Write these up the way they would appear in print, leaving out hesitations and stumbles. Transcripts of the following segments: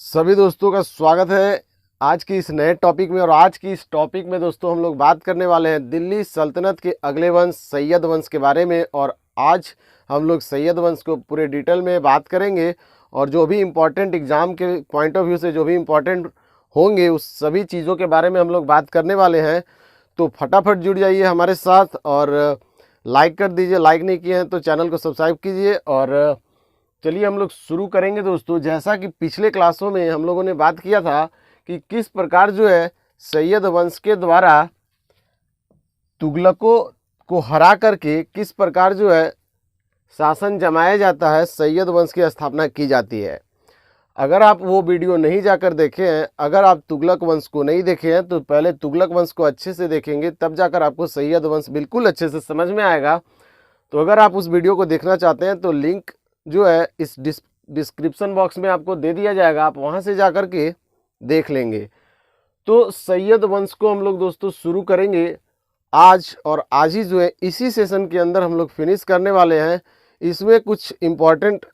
सभी दोस्तों का स्वागत है आज की इस नए टॉपिक में। और आज की इस टॉपिक में दोस्तों हम लोग बात करने वाले हैं दिल्ली सल्तनत के अगले वंश सैयद वंश के बारे में। और आज हम लोग सैयद वंश को पूरे डिटेल में बात करेंगे और जो भी इम्पोर्टेंट एग्ज़ाम के पॉइंट ऑफ व्यू से जो भी इम्पोर्टेंट होंगे उस सभी चीज़ों के बारे में हम लोग बात करने वाले हैं। तो फटाफट जुड़ जाइए हमारे साथ और लाइक कर दीजिए, लाइक नहीं किए हैं तो चैनल को सब्सक्राइब कीजिए। और चलिए हम लोग शुरू करेंगे दोस्तों। जैसा कि पिछले क्लासों में हम लोगों ने बात किया था कि किस प्रकार जो है सैयद वंश के द्वारा तुगलकों को हरा करके किस प्रकार जो है शासन जमाया जाता है, सैयद वंश की स्थापना की जाती है। अगर आप वो वीडियो नहीं जाकर देखे हैं, अगर आप तुगलक वंश को नहीं देखे हैं तो पहले तुगलक वंश को अच्छे से देखेंगे, तब जाकर आपको सैयद वंश बिल्कुल अच्छे से समझ में आएगा। तो अगर आप उस वीडियो को देखना चाहते हैं तो लिंक जो है इस डिस्क्रिप्शन बॉक्स में आपको दे दिया जाएगा, आप वहां से जाकर के देख लेंगे। तो सैयद वंश को हम लोग दोस्तों शुरू करेंगे आज, और आज ही जो है इसी सेशन के अंदर हम लोग फिनिश करने वाले हैं। इसमें कुछ इम्पॉर्टेंट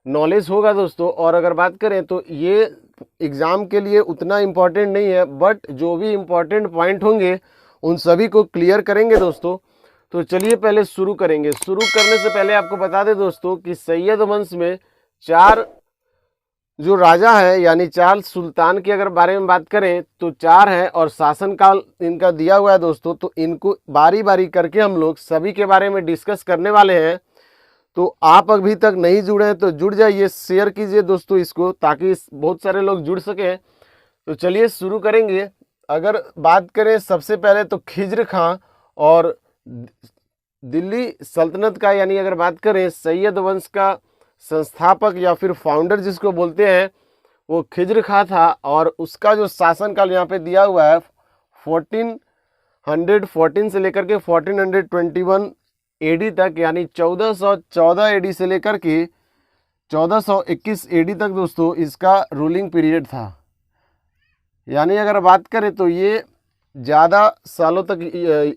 नॉलेज होगा दोस्तों। और अगर बात करें तो ये एग्ज़ाम के लिए उतना इम्पॉर्टेंट नहीं है, बट जो भी इम्पॉर्टेंट पॉइंट होंगे उन सभी को क्लियर करेंगे दोस्तों। तो चलिए पहले शुरू करेंगे। शुरू करने से पहले आपको बता दें दोस्तों कि सैयद वंश में 4 जो राजा है यानी 4 सुल्तान की अगर बारे में बात करें तो 4 हैं और शासनकाल इनका दिया हुआ है दोस्तों। तो इनको बारी बारी करके हम लोग सभी के बारे में डिस्कस करने वाले हैं। तो आप अभी तक नहीं जुड़े हैं तो जुड़ जाइए, शेयर कीजिए दोस्तों इसको, ताकि बहुत सारे लोग जुड़ सकें। तो चलिए शुरू करेंगे। अगर बात करें सबसे पहले तो खिज्र खां और दिल्ली सल्तनत का, यानी अगर बात करें सैयद वंश का संस्थापक या फिर फाउंडर जिसको बोलते हैं वो खिज्र खां था। और उसका जो शासनकाल यहाँ पे दिया हुआ है 1414 से लेकर के 1421 एडी तक, यानी 1414 एडी से लेकर के 1421 एडी तक दोस्तों इसका रूलिंग पीरियड था। यानी अगर बात करें तो ये ज़्यादा सालों तक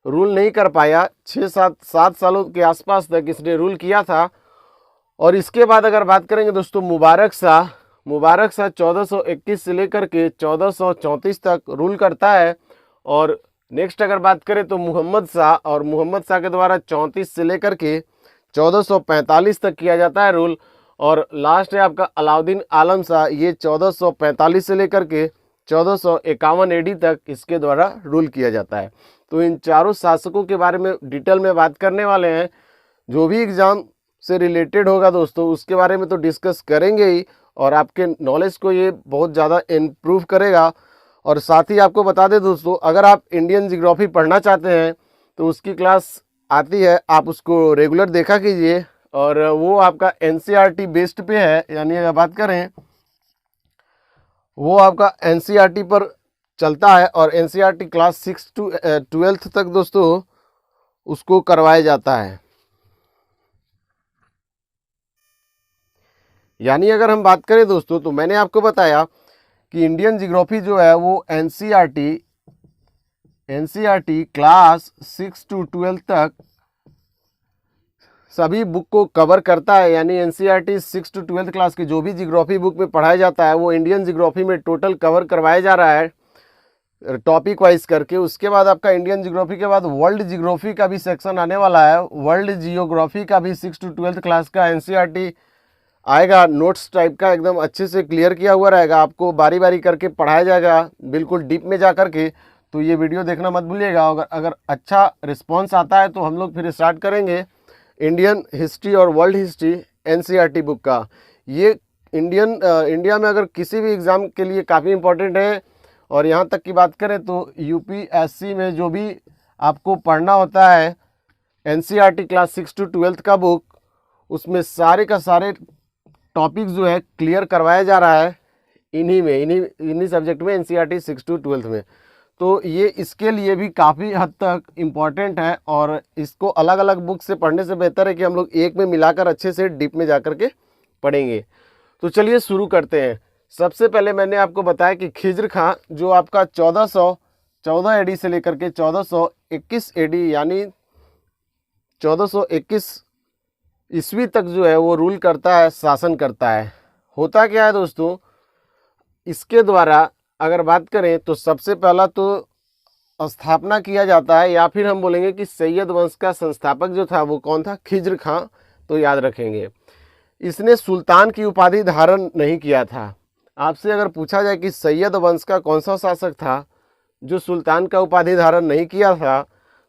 रूल नहीं कर पाया, 7 सालों के आसपास तक इसने रूल किया था। और इसके बाद अगर बात करेंगे दोस्तों मुबारक शाह 1421 से लेकर के 1434 तक रूल करता है। और नेक्स्ट अगर बात करें तो मोहम्मद शाह, और मोहम्मद शाह के द्वारा 34 से लेकर के 1445 तक किया जाता है रूल। और लास्ट है आपका अलाउद्दीन आलम शाह, ये 1445 से लेकर के 1451 एडी तक इसके द्वारा रूल किया जाता है। तो इन चारों शासकों के बारे में डिटेल में बात करने वाले हैं। जो भी एग्ज़ाम से रिलेटेड होगा दोस्तों उसके बारे में तो डिस्कस करेंगे ही, और आपके नॉलेज को ये बहुत ज़्यादा इम्प्रूव करेगा। और साथ ही आपको बता दें दोस्तों, अगर आप इंडियन जियोग्राफी पढ़ना चाहते हैं तो उसकी क्लास आती है, आप उसको रेगुलर देखा कीजिए। और वो आपका NCERT बेस्ड पे है, यानी अगर बात करें वो आपका NCERT पर चलता है। और NCERT क्लास 6 to 12th तक दोस्तों उसको करवाया जाता है। यानी अगर हम बात करें दोस्तों तो मैंने आपको बताया कि इंडियन जियोग्राफी जो है वो NCERT क्लास 6 to 12 तक सभी बुक को कवर करता है। यानी NCERT 6 to 12 क्लास की जो भी जियोग्राफी बुक में पढ़ाया जाता है वो इंडियन जियोग्राफी में टोटल कवर करवाया जा रहा है टॉपिक वाइज करके। उसके बाद आपका इंडियन जियोग्राफी के बाद वर्ल्ड जियोग्राफी का भी सेक्शन आने वाला है। वर्ल्ड जियोग्राफी का भी 6 to 12 क्लास का NCERT आएगा, नोट्स टाइप का एकदम अच्छे से क्लियर किया हुआ रहेगा, आपको बारी बारी करके पढ़ाया जाएगा बिल्कुल डीप में जा करके। तो ये वीडियो देखना मत भूलिएगा। अगर अच्छा रिस्पॉन्स आता है तो हम लोग फिर स्टार्ट करेंगे इंडियन हिस्ट्री और वर्ल्ड हिस्ट्री NCERT बुक का। ये इंडिया में अगर किसी भी एग्ज़ाम के लिए काफ़ी इम्पोर्टेंट है। और यहाँ तक की बात करें तो UPSC में जो भी आपको पढ़ना होता है NCERT क्लास 6 to 12 का बुक, उसमें सारे का सारे टॉपिक जो है क्लियर करवाया जा रहा है इन्हीं सब्जेक्ट में NCERT 6 to 12 में। तो ये इसके लिए भी काफ़ी हद तक इम्पॉर्टेंट है। और इसको अलग अलग बुक से पढ़ने से बेहतर है कि हम लोग एक में मिलाकर अच्छे से डीप में जाकर के पढ़ेंगे। तो चलिए शुरू करते हैं। सबसे पहले मैंने आपको बताया कि खिज्र खां जो आपका 1414 एडी से लेकर के 1421 एडी यानी 1421 ईस्वी तक जो है वो रूल करता है, शासन करता है। होता क्या है दोस्तों इसके द्वारा अगर बात करें तो सबसे पहला तो स्थापना किया जाता है, या फिर हम बोलेंगे कि सैयद वंश का संस्थापक जो था वो कौन था? खिज्र खां। तो याद रखेंगे, इसने सुल्तान की उपाधि धारण नहीं किया था। आपसे अगर पूछा जाए कि सैयद वंश का कौन सा शासक था जो सुल्तान का उपाधि धारण नहीं किया था,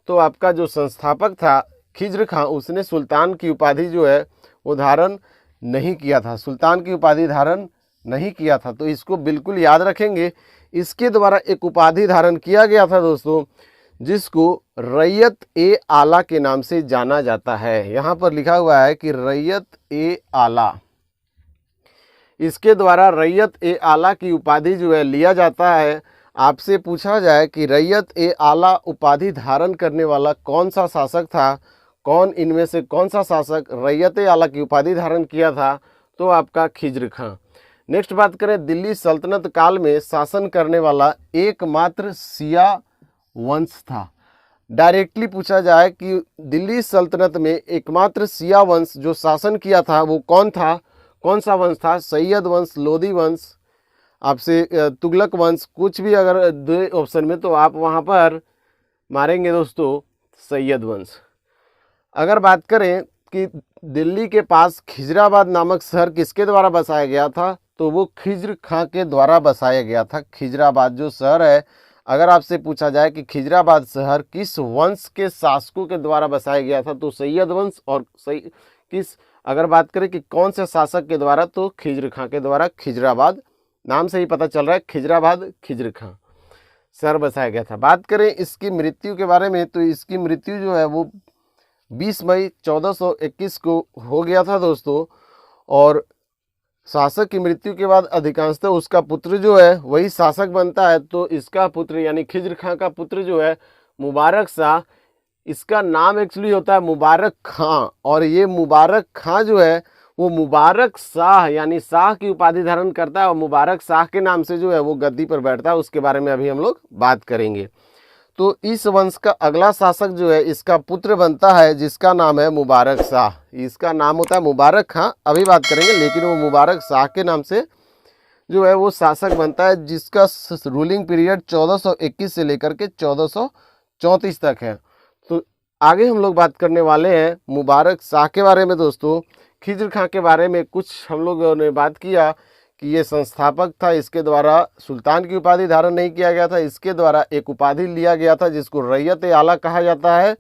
तो आपका जो संस्थापक था खिज्र खां, उसने सुल्तान की उपाधि जो है वो धारण नहीं किया था, सुल्तान की उपाधि धारण नहीं किया था। तो इसको बिल्कुल याद रखेंगे। इसके द्वारा एक उपाधि धारण किया गया था दोस्तों, जिसको रैयत ए आला के नाम से जाना जाता है। यहाँ पर लिखा हुआ है कि रैयत ए आला, इसके द्वारा रैयत ए आला की उपाधि जो है लिया जाता है। आपसे पूछा जाए कि रैयत ए आला उपाधि धारण करने वाला कौन सा शासक था, कौन इनमें से कौन सा शासक रैयत ए आला की उपाधि धारण किया था, तो आपका खिज्र खां। नेक्स्ट बात करें, दिल्ली सल्तनत काल में शासन करने वाला एकमात्र शिया वंश था। डायरेक्टली पूछा जाए कि दिल्ली सल्तनत में एकमात्र शिया वंश जो शासन किया था वो कौन था, कौन सा वंश था? सैयद वंश, लोदी वंश, आपसे तुगलक वंश, कुछ भी अगर दो ऑप्शन में, तो आप वहाँ पर मारेंगे दोस्तों सैयद वंश। अगर बात करें कि दिल्ली के पास खिजराबाद नामक शहर किसके द्वारा बसाया गया था, तो वो खिज्र खां के द्वारा बसाया गया था। खिजराबाद जो शहर है, अगर आपसे पूछा जाए कि खिजराबाद शहर किस वंश के शासकों के द्वारा बसाया गया था, तो सैयद वंश। और किस अगर बात करें कि कौन से शासक के द्वारा, तो खिज्र खां के द्वारा। खिजराबाद नाम से ही पता चल रहा है, खिजराबाद खिज्र खां शहर बसाया गया था। बात करें इसकी मृत्यु के बारे में, तो इसकी मृत्यु जो है वो 20 मई 1421 को हो गया था दोस्तों। और शासक की मृत्यु के बाद अधिकांशतः उसका पुत्र जो है वही शासक बनता है। तो इसका पुत्र यानी खिज्र खां का पुत्र जो है मुबारक शाह, इसका नाम एक्चुअली होता है मुबारक खां। और ये मुबारक खां जो है वो मुबारक शाह यानी शाह की उपाधि धारण करता है, और मुबारक शाह के नाम से जो है वो गद्दी पर बैठता है। उसके बारे में अभी हम लोग बात करेंगे। तो इस वंश का अगला शासक जो है इसका पुत्र बनता है, जिसका नाम है मुबारक शाह। इसका नाम होता है मुबारक खां, अभी बात करेंगे, लेकिन वो मुबारक शाह के नाम से जो है वो शासक बनता है, जिसका रूलिंग पीरियड 1421 से लेकर के 1434 तक है। तो आगे हम लोग बात करने वाले हैं मुबारक शाह के बारे में दोस्तों। खिज्र खां के बारे में कुछ हम लोगों ने बात किया कि ये संस्थापक था, इसके द्वारा सुल्तान की उपाधि धारण नहीं किया गया था, इसके द्वारा एक उपाधि लिया गया था जिसको रैयत ए आला कहा जाता है।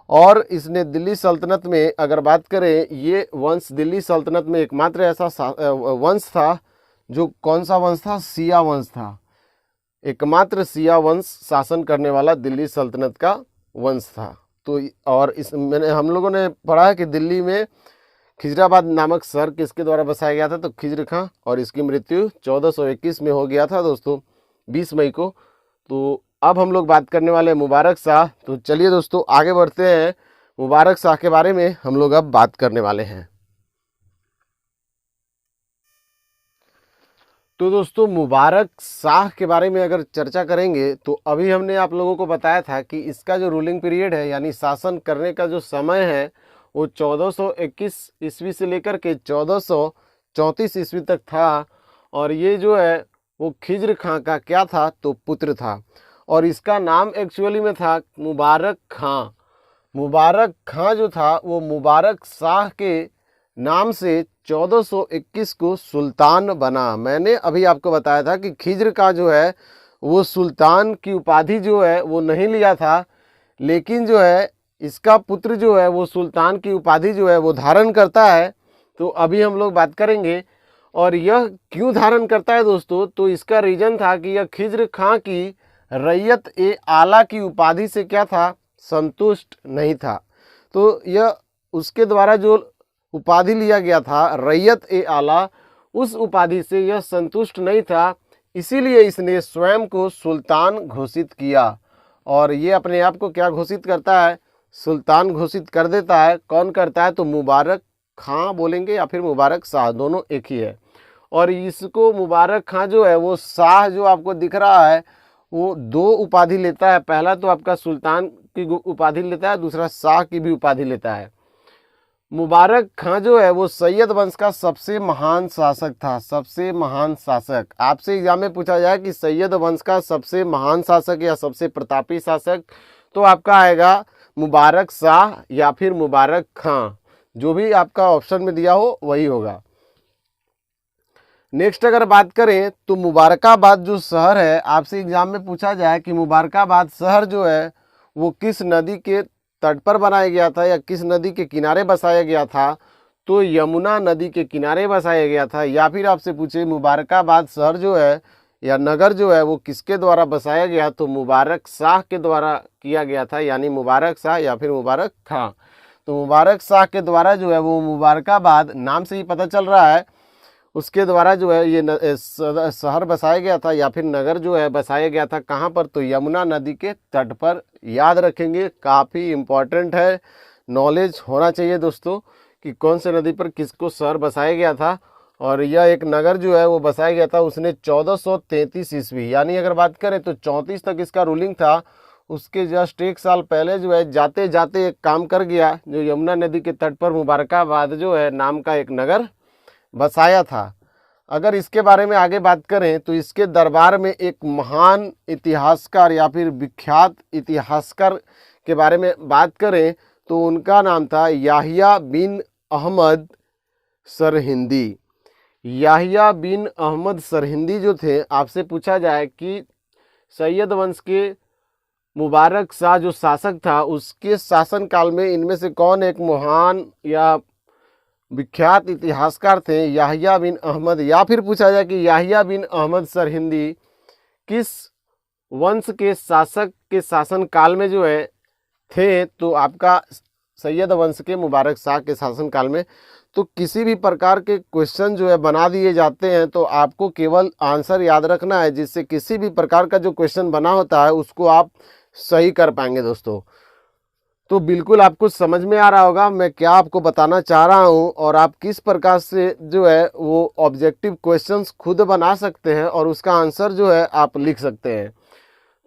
और इसने दिल्ली सल्तनत में अगर बात करें, ये वंश दिल्ली सल्तनत में एकमात्र ऐसा वंश था जो कौन सा वंश था? शिया वंश था। एकमात्र शिया वंश शासन करने वाला दिल्ली सल्तनत का वंश था। तो और इस मैंने हम लोगों ने पढ़ा है कि दिल्ली में खिजराबाद नामक शहर किसके द्वारा बसाया गया था, तो खिज्र खां। और इसकी मृत्यु 1421 में हो गया था दोस्तों, 20 मई को। तो अब हम लोग बात करने वाले हैं मुबारक शाह। तो चलिए दोस्तों आगे बढ़ते हैं, मुबारक शाह के बारे में हम लोग अब बात करने वाले हैं। तो दोस्तों मुबारक शाह के बारे में अगर चर्चा करेंगे, तो अभी हमने आप लोगों को बताया था कि इसका जो रूलिंग पीरियड है यानी शासन करने का जो समय है वो 1421 ईस्वी से लेकर के 1434 ईस्वी तक था। और ये जो है वो खिज्र खां का क्या था, तो पुत्र था। और इसका नाम एक्चुअली में था मुबारक खां। मुबारक खां जो था वो मुबारक शाह के नाम से 1421 को सुल्तान बना। मैंने अभी आपको बताया था कि खिज्र का जो है वो सुल्तान की उपाधि जो है वो नहीं लिया था, लेकिन जो है इसका पुत्र जो है वो सुल्तान की उपाधि जो है वो धारण करता है। तो अभी हम लोग बात करेंगे। और यह क्यों धारण करता है दोस्तों, तो इसका रीजन था कि यह खिज्र खां की रैयत ए आला की उपाधि से क्या था, संतुष्ट नहीं था। तो यह उसके द्वारा जो उपाधि लिया गया था रैयत ए आला, उस उपाधि से यह संतुष्ट नहीं था, इसीलिए इसने स्वयं को सुल्तान घोषित किया। और ये अपने आप को क्या घोषित करता है, सुल्तान घोषित कर देता है। कौन करता है, तो मुबारक खां बोलेंगे या फिर मुबारक शाह, दोनों एक ही है। और इसको मुबारक खां जो है वो शाह जो आपको दिख रहा है वो दो उपाधि लेता है। पहला तो आपका सुल्तान की उपाधि लेता है, दूसरा शाह की भी उपाधि लेता है। मुबारक खां जो है वो सैयद वंश का सबसे महान शासक था, सबसे महान शासक। आपसे एग्जाम में पूछा जाए कि सैयद वंश का सबसे महान शासक या सबसे प्रतापी शासक, तो आपका आएगा मुबारक शाह या फिर मुबारक खां, जो भी आपका ऑप्शन में दिया हो वही होगा। नेक्स्ट अगर बात करें तो मुबारकाबाद जो शहर है, आपसे एग्जाम में पूछा जाए कि मुबारकाबाद शहर जो है वो किस नदी के तट पर बनाया गया था या किस नदी के किनारे बसाया गया था, तो यमुना नदी के किनारे बसाया गया था। या फिर आपसे पूछे मुबारकाबाद शहर जो है या नगर जो है वो किसके द्वारा बसाया गया, तो मुबारक शाह के द्वारा किया गया था, यानी मुबारक शाह या फिर मुबारक खां। तो मुबारक शाह के द्वारा जो है वो मुबारकाबाद, नाम से ही पता चल रहा है, उसके द्वारा जो है ये शहर बसाया गया था या फिर नगर जो है बसाया गया था। कहाँ पर, तो यमुना नदी के तट पर। याद रखेंगे, काफ़ी इम्पोर्टेंट है, नॉलेज होना चाहिए दोस्तों कि कौन से नदी पर किसको शहर बसाया गया था। और यह एक नगर जो है वो बसाया गया था उसने 1433 ईस्वी, यानी अगर बात करें तो 34 तक इसका रूलिंग था। उसके जस्ट एक साल पहले जो है जाते जाते एक काम कर गया, जो यमुना नदी के तट पर मुबारकाबाद जो है नाम का एक नगर बसाया था। अगर इसके बारे में आगे बात करें तो इसके दरबार में एक महान इतिहासकार या फिर विख्यात इतिहासकार के बारे में बात करें तो उनका नाम था याहिया बिन अहमद सरहिंदी। याहिया बिन अहमद सरहिंदी जो थे, आपसे पूछा जाए कि सैयद वंश के मुबारक शाह जो शासक था उसके शासनकाल में इनमें से कौन एक महान या विख्यात इतिहासकार थे, याहिया बिन अहमद। या फिर पूछा जाए कि याहिया बिन अहमद सरहिंदी किस वंश के शासक के शासन काल में जो है थे, तो आपका सैयद वंश के मुबारक शाह के शासन काल में। तो किसी भी प्रकार के क्वेश्चन जो है बना दिए जाते हैं तो आपको केवल आंसर याद रखना है, जिससे किसी भी प्रकार का जो क्वेश्चन बना होता है उसको आप सही कर पाएंगे दोस्तों। तो बिल्कुल आपको समझ में आ रहा होगा मैं क्या आपको बताना चाह रहा हूं, और आप किस प्रकार से जो है वो ऑब्जेक्टिव क्वेश्चंस खुद बना सकते हैं और उसका आंसर जो है आप लिख सकते हैं।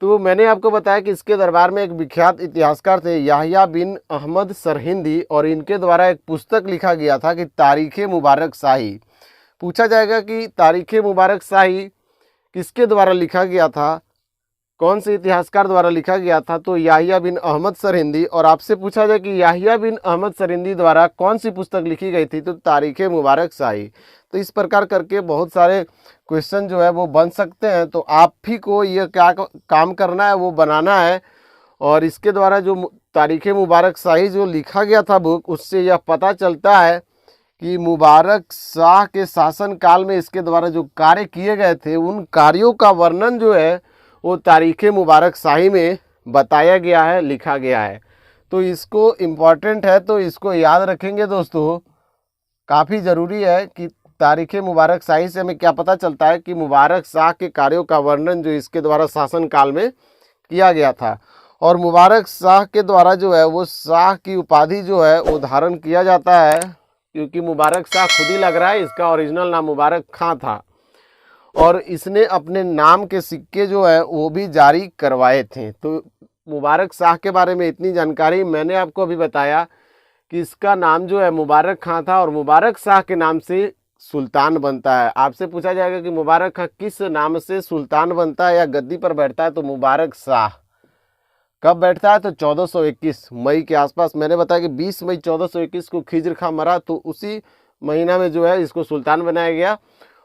तो मैंने आपको बताया कि इसके दरबार में एक विख्यात इतिहासकार थे याहिया बिन अहमद सरहिंदी, और इनके द्वारा एक पुस्तक लिखा गया था कि तारीख़ मुबारक शाही। पूछा जाएगा कि तारीख़ मुबारक शाही किसके द्वारा लिखा गया था, कौन से इतिहासकार द्वारा लिखा गया था, तो याहिया बिन अहमद सरहिंदी। और आपसे पूछा जाए कि याहिया बिन अहमद सरहिंदी द्वारा कौन सी पुस्तक लिखी गई थी, तो तारीख़ मुबारक शाही। तो इस प्रकार करके बहुत सारे क्वेश्चन जो है वो बन सकते हैं। तो आप ही को ये क्या काम करना है वो बनाना है, और इसके द्वारा जो तारीख़ मुबारक शाही जो लिखा गया था बुक, उससे यह पता चलता है कि मुबारक शाह के शासन काल में इसके द्वारा जो कार्य किए गए थे उन कार्यों का वर्णन जो है वो तारीख़ मुबारक शाही में बताया गया है, लिखा गया है। तो इसको इम्पॉर्टेंट है, तो इसको याद रखेंगे दोस्तों। काफ़ी ज़रूरी है कि तारीख़ मुबारक शाही से हमें क्या पता चलता है कि मुबारक शाह के कार्यों का वर्णन जो इसके द्वारा शासन काल में किया गया था। और मुबारक शाह के द्वारा जो है वो शाह की उपाधि जो है वो धारण किया जाता है, क्योंकि मुबारक शाह खुद ही लग रहा है, इसका ओरिजिनल नाम मुबारक खां था। और इसने अपने नाम के सिक्के जो है वो भी जारी करवाए थे। तो मुबारक शाह के बारे में इतनी जानकारी मैंने आपको अभी बताया कि इसका नाम जो है मुबारक खां था, और मुबारक शाह के नाम से सुल्तान बनता है। आपसे पूछा जाएगा कि मुबारक खां किस नाम से सुल्तान बनता है या गद्दी पर बैठता है, तो मुबारक शाह कब बैठता है, तो 1421 मई के आसपास। मैंने बताया कि 20 मई 1421 को खिज्र खां मरा, तो उसी महीना में जो है इसको सुल्तान बनाया गया।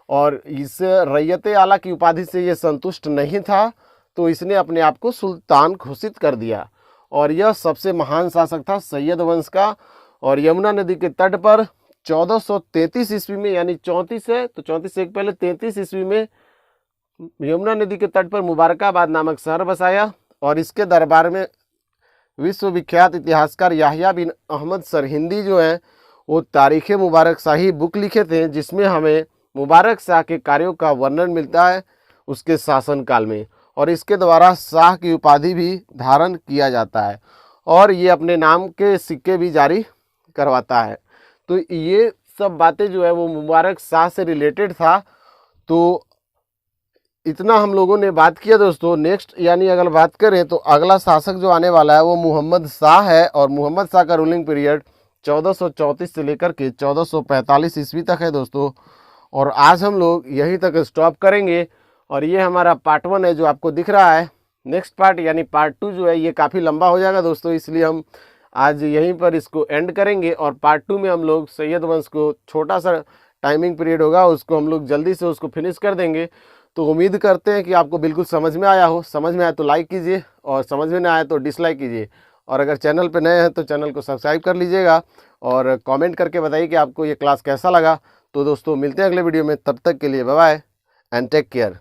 और इस रैयत आला की उपाधि से ये संतुष्ट नहीं था, तो इसने अपने आप को सुल्तान घोषित कर दिया। और यह सबसे महान शासक था सैयद वंश का। और यमुना नदी के तट पर 1433 ईस्वी में, यानी 34 है तो 34 से एक पहले 33 ईस्वी में यमुना नदी के तट पर मुबारकाबाद नामक शहर बसाया। और इसके दरबार में विश्वविख्यात इतिहासकार याहिया बिन अहमद सरहिंदी जो हैं वो तारीख़ मुबारक शाही बुक लिखे थे, जिसमें हमें मुबारक शाह के कार्यों का वर्णन मिलता है उसके शासनकाल में। और इसके द्वारा शाह की उपाधि भी धारण किया जाता है, और ये अपने नाम के सिक्के भी जारी करवाता है। तो ये सब बातें जो है वो मुबारक शाह से रिलेटेड था। तो इतना हम लोगों ने बात किया दोस्तों। नेक्स्ट यानी अगर बात करें तो अगला शासक जो आने वाला है वो मोहम्मद शाह है, और मोहम्मद शाह का रूलिंग पीरियड 1434 से लेकर के 1445 ईस्वी तक है दोस्तों। और आज हम लोग यहीं तक स्टॉप करेंगे। और ये हमारा पार्ट 1 है जो आपको दिख रहा है। नेक्स्ट पार्ट यानी पार्ट 2 जो है ये काफ़ी लंबा हो जाएगा दोस्तों, इसलिए हम आज यहीं पर इसको एंड करेंगे। और पार्ट 2 में हम लोग सैयद वंश को, छोटा सा टाइमिंग पीरियड होगा, उसको हम लोग जल्दी से उसको फिनिश कर देंगे। तो उम्मीद करते हैं कि आपको बिल्कुल समझ में आया हो। समझ में आया तो लाइक कीजिए और समझ में ना आया तो डिसलाइक कीजिए। और अगर चैनल पर नए हैं तो चैनल को सब्सक्राइब कर लीजिएगा और कमेंट करके बताइए कि आपको ये क्लास कैसा लगा। तो दोस्तों मिलते हैं अगले वीडियो में, तब तक के लिए bye bye and take care.